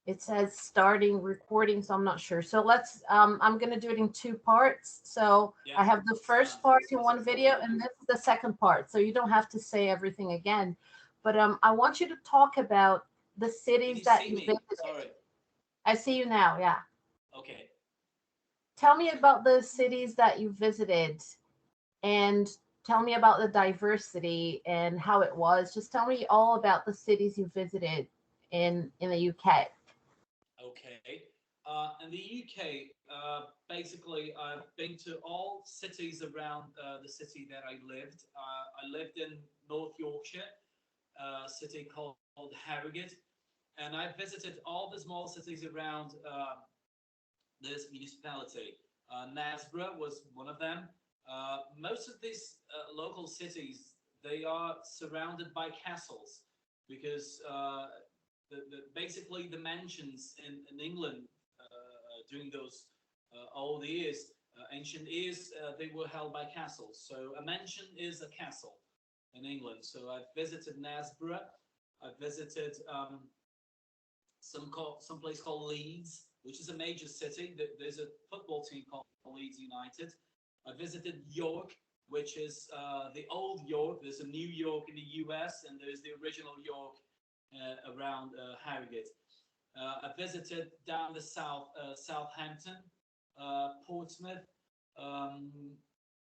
It says starting recording, so I'm not sure. So let's, I'm going to do it in two parts. So I Yeah, have the it's first fine. part in That's one okay with video, me. and this is the second part. So you don't have to say everything again. But I want you to talk about the Can cities you that see you me? visited. Sorry. I see you now. Yeah. Okay. Tell me about the cities that you visited, and tell me about the diversity and how it was. Just tell me all about the cities you visited in the UK. Okay. In the UK, basically, I've been to all cities around the city that I lived. I lived in North Yorkshire, a city called Harrogate, and I visited all the small cities around this municipality. Nasborough was one of them. Most of these local cities, they are surrounded by castles because basically the mansions in England during those old years, ancient years, they were held by castles. So a mansion is a castle in England. So I've visited Nasborough. I've visited some place called Leeds, which is a major city. There's a football team called Leeds United. I visited York, which is the old York. There's a New York in the US, and there's the original York around Harrogate. I visited down the south, Southampton, Portsmouth, um,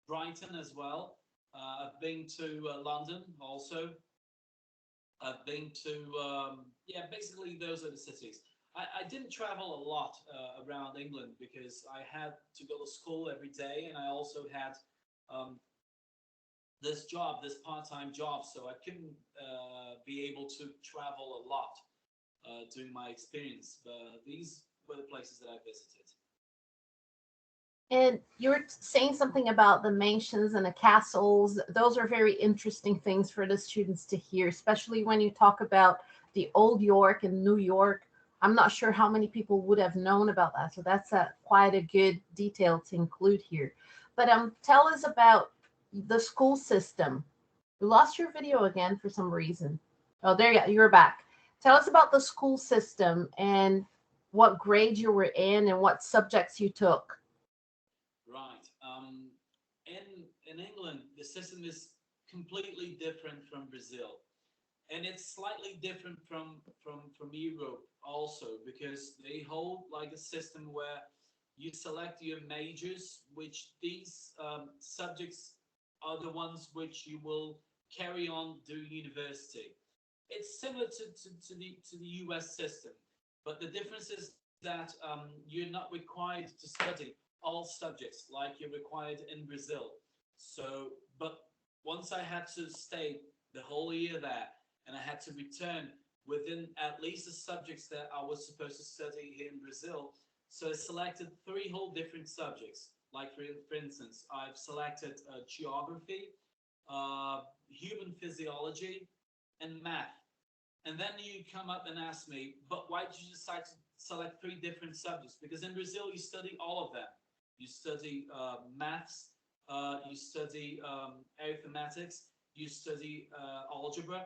Brighton as well. I've been to London also. I've been to, yeah, basically those are the cities. I didn't travel a lot around England because I had to go to school every day, and I also had um, this job, this part-time job, so I couldn't be able to travel a lot during my experience. But these were the places that I visited. And you were saying something about the mansions and the castles. Those are very interesting things for the students to hear, especially when you talk about the old York and New York. I'm not sure how many people would have known about that. So that's quite a good detail to include here. But tell us about the school system. You lost your video again for some reason. Oh, there you go. You're back. Tell us about the school system and what grade you were in and what subjects you took. Right. In England, the system is completely different from Brazil, and it's slightly different from Europe also because they hold like a system where you select your majors, which these subjects are the ones which you will carry on during university. It's similar to the US system, but the difference is that you're not required to study all subjects like you're required in Brazil. So, but once I had to stay the whole year there, and I had to return within at least the subjects that I was supposed to study here in Brazil. So I selected three whole different subjects. Like for instance, I've selected geography, human physiology, and math. And then you come up and ask me, but why did you decide to select three different subjects? Because in Brazil, you study all of them. You study maths, you study arithmetics, you study algebra,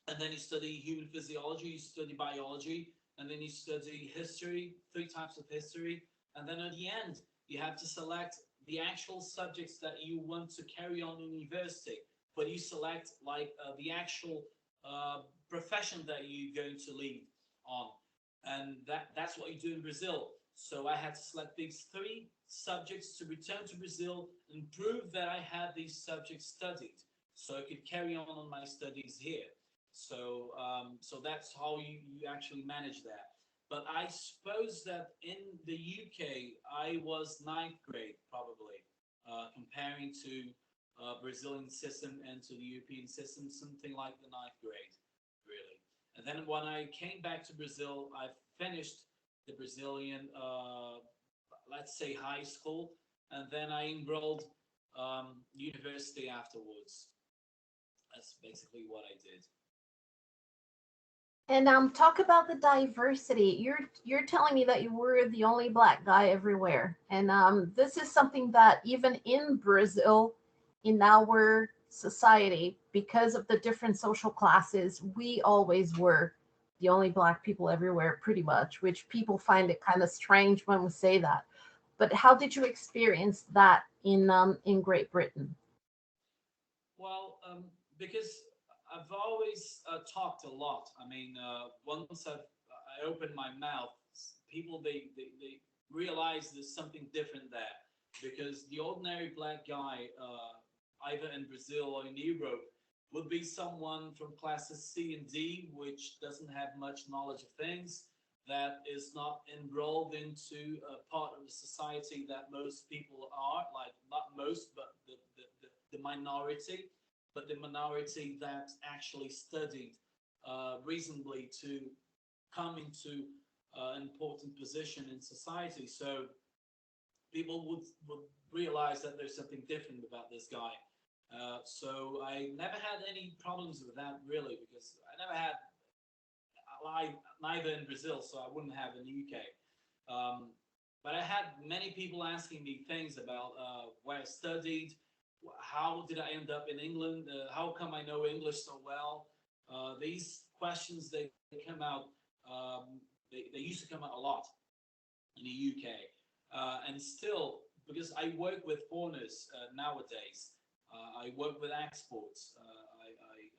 and then you study human physiology, you study biology, and then you study history, three types of history, and then at the end, you have to select the actual subjects that you want to carry on in university, but you select like the actual profession that you're going to lead on, and that's what you do in Brazil. So I had to select these three subjects to return to Brazil and prove that I had these subjects studied, so I could carry on my studies here. So that's how you actually manage that. But I suppose that in the UK, I was ninth grade probably, comparing to Brazilian system and to the European system, something like the ninth grade, really. And then when I came back to Brazil, I finished the Brazilian, let's say, high school, and then I enrolled university afterwards. That's basically what I did. And talk about the diversity. You're telling me that you were the only black guy everywhere, and this is something that even in Brazil, in our society, because of the different social classes, we always were. the only black people everywhere, pretty much, which people find it kind of strange when we say that. But how did you experience that in Great Britain? Well, because I've always talked a lot. I mean, once I open my mouth, people they realize there's something different there. Because the ordinary black guy, either in Brazil or in Europe, would be someone from classes C and D, which doesn't have much knowledge of things, that is not enrolled into a part of the society that most people are, like not most, but the minority, but the minority that actually studied reasonably to come into an important position in society. So people would realize that there's something different about this guy. So I never had any problems with that really, because I never had neither in Brazil, so I wouldn't have in the UK. Um, but I had many people asking me things about where I studied, how did I end up in England, how come I know English so well. These questions they come out, they used to come out a lot in the UK, and still because I work with foreigners nowadays. I work with exports.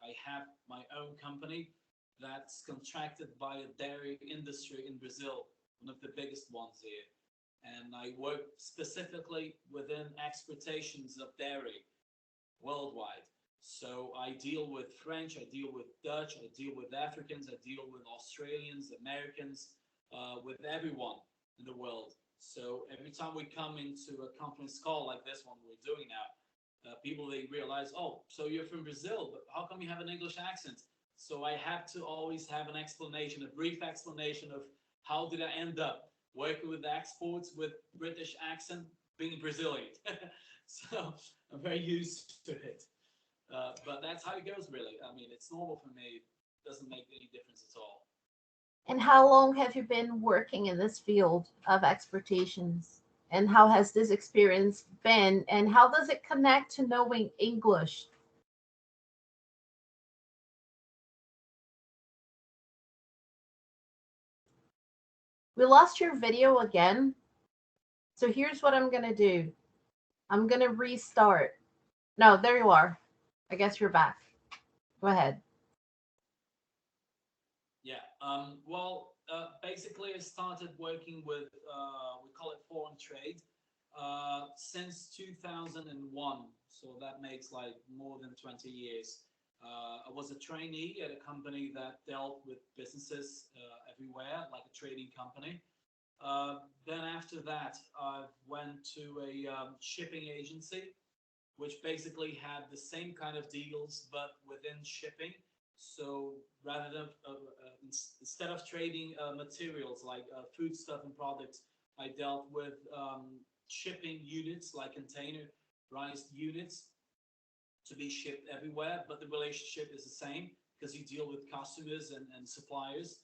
I have my own company that's contracted by a dairy industry in Brazil, one of the biggest ones here. And I work specifically within exportations of dairy worldwide. So I deal with French, I deal with Dutch, I deal with Africans, I deal with Australians, Americans, with everyone in the world. So every time we come into a conference call like this one we're doing now, people they realize, oh, so you're from Brazil, but how come you have an English accent? So I have to always have an explanation, a brief explanation of how did I end up working with exports with British accent, being Brazilian. So I'm very used to it. But that's how it goes, really. I mean, it's normal for me. It doesn't make any difference at all. And how long have you been working in this field of exportations? And how has this experience been? And how does it connect to knowing English? We lost your video again. So here's what I'm going to do. I'm going to restart. No, there you are. I guess you're back. Go ahead. Yeah. Basically, I started working with, we call it foreign trade, since 2001. So that makes like more than 20 years. I was a trainee at a company that dealt with businesses everywhere, like a trading company. Then after that, I went to a shipping agency, which basically had the same kind of deals but within shipping. So rather than instead of trading materials like food stuff and products, I dealt with shipping units like containerized units to be shipped everywhere. But the relationship is the same because you deal with customers and suppliers.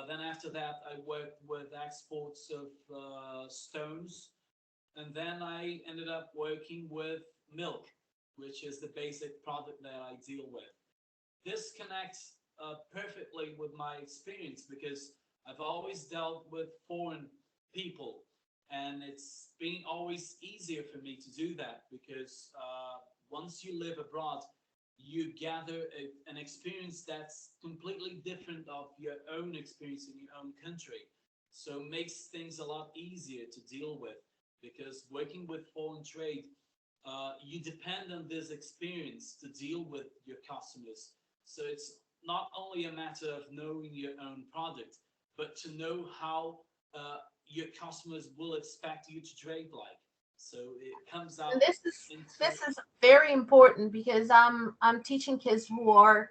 Then after that, I worked with exports of stones, and then I ended up working with milk, which is the basic product that I deal with. This connects perfectly with my experience because I've always dealt with foreign people, and it's been always easier for me to do that because once you live abroad, you gather an experience that's completely different of your own experience in your own country. So it makes things a lot easier to deal with because working with foreign trade, you depend on this experience to deal with your customers. So it's not only a matter of knowing your own product, but to know how your customers will expect you to trade like. So it comes And out this into. this is very important because I'm teaching kids who are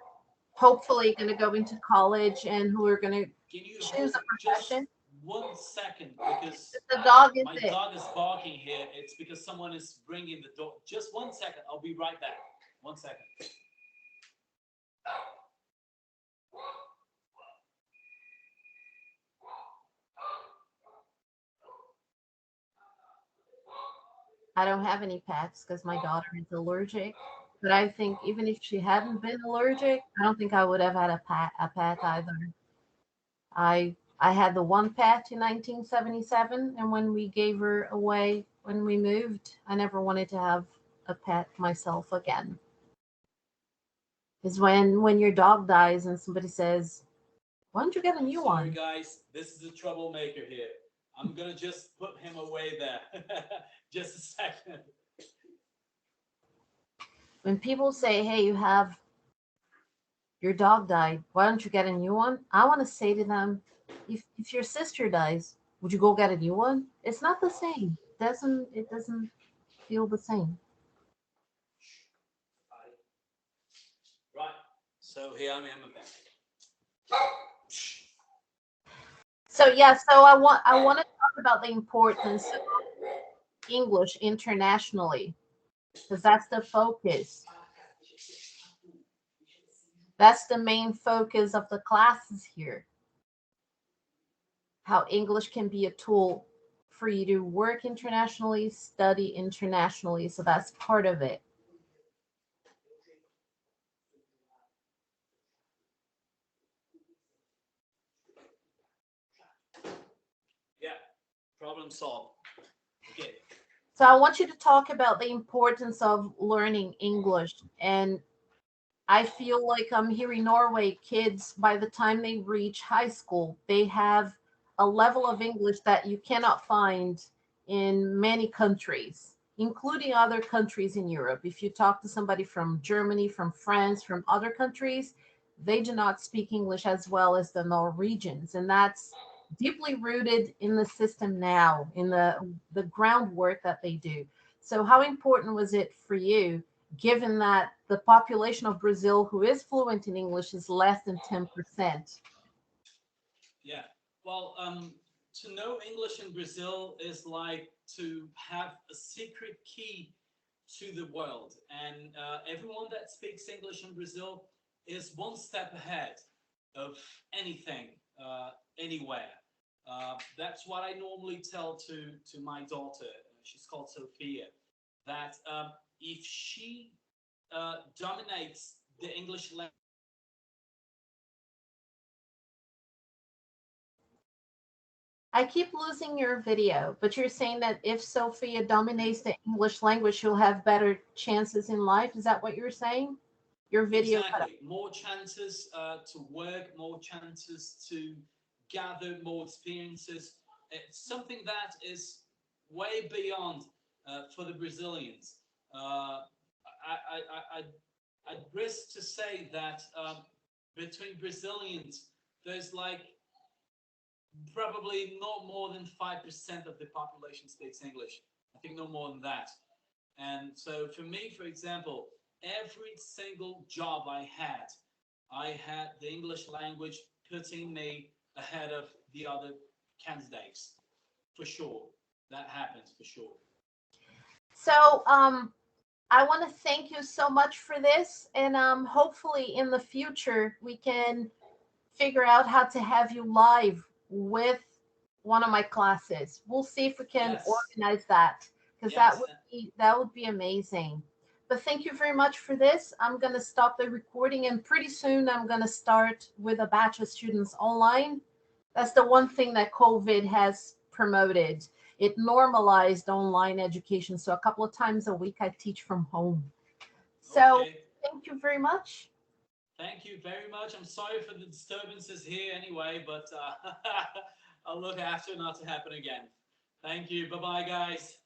hopefully going to go into college and who are going to Can you choose hold a just profession. 1 second? Because The dog is my it. dog is barking here. It's because someone is ringing the door. Just 1 second. I'll be right back. 1 second. I don't have any pets because my daughter is allergic. But I think even if she hadn't been allergic, I don't think I would have had a pet either. I had the one pet in 1977, and when we gave her away when we moved, I never wanted to have a pet myself again. Is when your dog dies and somebody says, "Why don't you get a new Sorry, one?" guys, this is a troublemaker here. I'm gonna just put him away there. Just a second. When people say, "Hey, you have your dog died. Why don't you get a new one?" I want to say to them, if your sister dies, would you go get a new one? It's not the same. It doesn't feel the same. Right. So here I am back. So yeah, so I want to talk about the importance of English internationally because that's the focus. That's the main focus of the classes here. How English can be a tool for you to work internationally, study internationally. So that's part of it. Yeah. Problem solved. Okay. So I want you to talk about the importance of learning English. And I feel like I'm here in Norway, kids, by the time they reach high school, they have a level of English that you cannot find in many countries, including other countries in Europe. If you talk to somebody from Germany, from France, from other countries, they do not speak English as well as the Norwegians. And that's deeply rooted in the system now, in the groundwork that they do. So, how important was it for you, given that the population of Brazil who is fluent in English is less than 10%? Yeah. Well, to know English in Brazil is like to have a secret key to the world. And everyone that speaks English in Brazil is one step ahead of anything, anywhere. That's what I normally tell to my daughter. She's called Sophia. That if she dominates the English language, I keep losing your video, but you're saying that if Sophia dominates the English language, she'll have better chances in life. Is that what you're saying? Your video cut out. exactly, more chances to work, more chances to gather more experiences. It's something that is way beyond for the Brazilians. I'd risk to say that between Brazilians, there's like probably not more than 5% of the population speaks English. I think no more than that. And so for me, for example, every single job I had the English language putting me ahead of the other candidates. For sure. That happens for sure. So, I want to thank you so much for this, and hopefully in the future we can figure out how to have you live with one of my classes. We'll see if we can Yes. organize that because Yes. that would be amazing. But thank you very much for this. I'm going to stop the recording, and pretty soon I'm going to start with a batch of students online. That's the one thing that COVID has promoted. It normalized online education. So a couple of times a week I teach from home. So Okay. thank you very much. Thank you very much. I'm sorry for the disturbances here anyway, but I'll look after not to happen again. Thank you. Bye bye, guys.